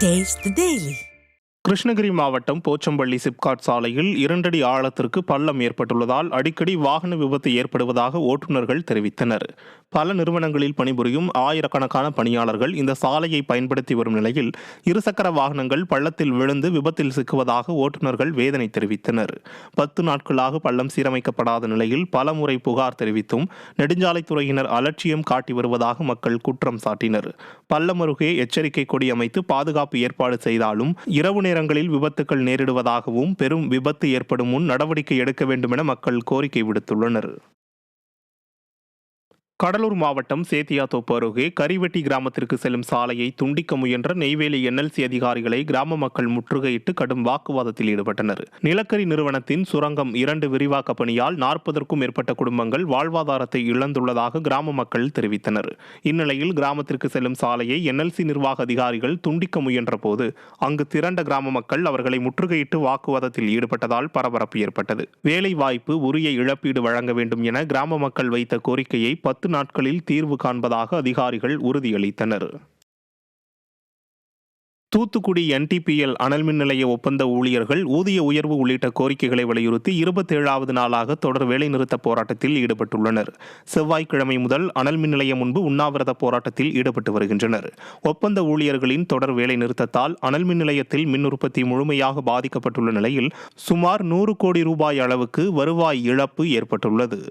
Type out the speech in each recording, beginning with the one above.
Taste the Daily. Krishnagiri மாவட்டம் போச்சம்பள்ளி சிப்காட் சாலையில் 2 அடி ஆழத்திற்கு பள்ளம் ஏற்பட்டுள்ளதால் அடிக்கடி வாகன விபத்து ஏற்படுவதாக ஓட்டுநர்கள் தெரிவித்தனர். பல நிறுவனங்களில் பணிபுரியும் ஆயிரக்கணக்கான பணியாளர்கள் இந்த சாலையை பயன்படுத்தி வரும் நிலையில் இருசக்கர வாகனங்கள் பள்ளத்தில் விழுந்து விபத்தில் சிக்குவதாக ஓட்டுநர்கள் வேதனை தெரிவித்தனர். 10 நாட்களாக பள்ளம் சீரமைக்கப்படாத நிலையில் பலமுறை புகார் தெரிவித்தும் நெடுஞ்சாலைத்துறையினர் அலட்சியம் காட்டி வருவதாக மக்கள் குற்றம் சாட்டினர். பள்ளம் அருகே எச்சரிக்கை கொடி அமைத்து பாதுகாப்பு ஏற்பாடு செய்தாலும் இரவு நேரங்களில் விபத்துக்கள் நேரிடுவதாகவும் பெரும் விபத்து ஏற்படும் முன் நடவடிக்கை எடுக்க வேண்டும் என மக்கள் கோரிக்கை விடுத்துள்ளனர். கடலூர் மாவட்டம் சேத்தியாத்தோப்பு அருகே கரிவெட்டி கிராமத்திற்கு செல்லும் சாலையை துண்டிக்க முயன்ற நெய்வேலி NLC அதிகாரிகளை கிராம மக்கள் முற்றுகையிட்டு கடும் வாக்குவாதத்தில் ஈடுபட்டனர். நிலக்கரி நிறுவனத்தின் சுரங்கம் 2 விரிவாக்க பணியால் 40க்கும் மேற்பட்ட குடும்பங்கள் வாழ்வாதாரத்தை இழந்துள்ளதாக கிராம மக்கள் தெரிவித்தனர். இந்நிலையில் கிராமத்திற்கு செல்லும் சாலையை NLC நிர்வாக அதிகாரிகள் துண்டிக்க முயன்ற போது அங்கு திரண்ட கிராம மக்கள் அவர்களை முற்றுகையிட்டு வாக்குவாதத்தில் ஈடுபட்டதால் பரபரப்பு ஏற்பட்டது. வேலை வாய்ப்பு, உரிய இழப்பீடு வழங்க வேண்டும் என கிராம மக்கள் வைத்த கோரிக்கையை 10 நாட்களில் தீர்வு காண்பதாக அதிகாரிகள் உறுதியளித்தனர். தூத்துக்குடி NTPL அனல் மின் நிலைய ஒப்பந்த ஊழியர்கள் ஊதிய உயர்வு உள்ளிட்ட கோரிக்கைகளை வலியுறுத்தி 27வது நாளாக தொடர் வேலைநிறுத்த போராட்டத்தில் ஈடுபட்டுள்ளனர். செவ்வாய்க்கிழமை முதல் அனல் மின் நிலையம் முன்பு உண்ணாவிரத போராட்டத்தில் ஈடுபட்டு வருகின்றனர். ஒப்பந்த ஊழியர்களின் தொடர் வேலைநிறுத்தத்தால் அனல் மின் நிலையத்தில் மின் உற்பத்தி முழுமையாக பாதிக்கப்பட்டுள்ள நிலையில் சுமார் 100 கோடி ரூபாய் அளவுக்கு வருவாய் இழப்பு ஏற்பட்டுள்ளது.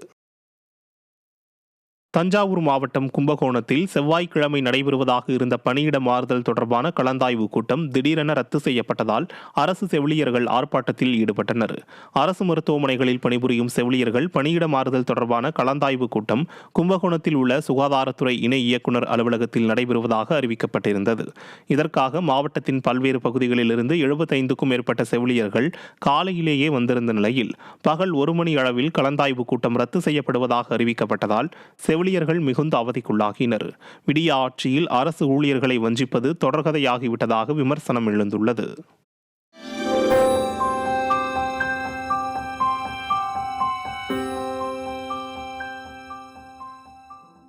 தஞ்சாவூர் மாவட்டம் கும்பகோணத்தில் செவ்வாய்க்கிழமை நடைபெறுவதாக இருந்த பணியிட மாறுதல் தொடர்பான கலந்தாய்வு கூட்டம் திடீரென ரத்து செய்யப்பட்டதால் அரசு செவிலியர்கள் ஆர்ப்பாட்டத்தில் ஈடுபட்டனர். அரசு மருத்துவமனைகளில் பணிபுரியும் செவிலியர்கள் பணியிட மாறுதல் தொடர்பான கலந்தாய்வு கூட்டம் கும்பகோணத்தில் உள்ள சுகாதாரத்துறை இணை இயக்குநர் அலுவலகத்தில் நடைபெறுவதாக அறிவிக்கப்பட்டிருந்தது. இதற்காக மாவட்டத்தின் பல்வேறு பகுதிகளிலிருந்து 75க்கும் மேற்பட்ட செவிலியர்கள் காலையிலேயே வந்திருந்த நிலையில் பகல் 1 மணி அளவில் கலந்தாய்வு கூட்டம் ரத்து செய்யப்படுவதாக அறிவிக்கப்பட்டதால் செவிலியர்கள் மிகுந்த அவதிக்குள்ளாகினர். விடிய ஆட்சியில் அரசு ஊழியர்களை வஞ்சிப்பது தொடர்கதையாகிவிட்டதாக விமர்சனம் எழுந்துள்ளது.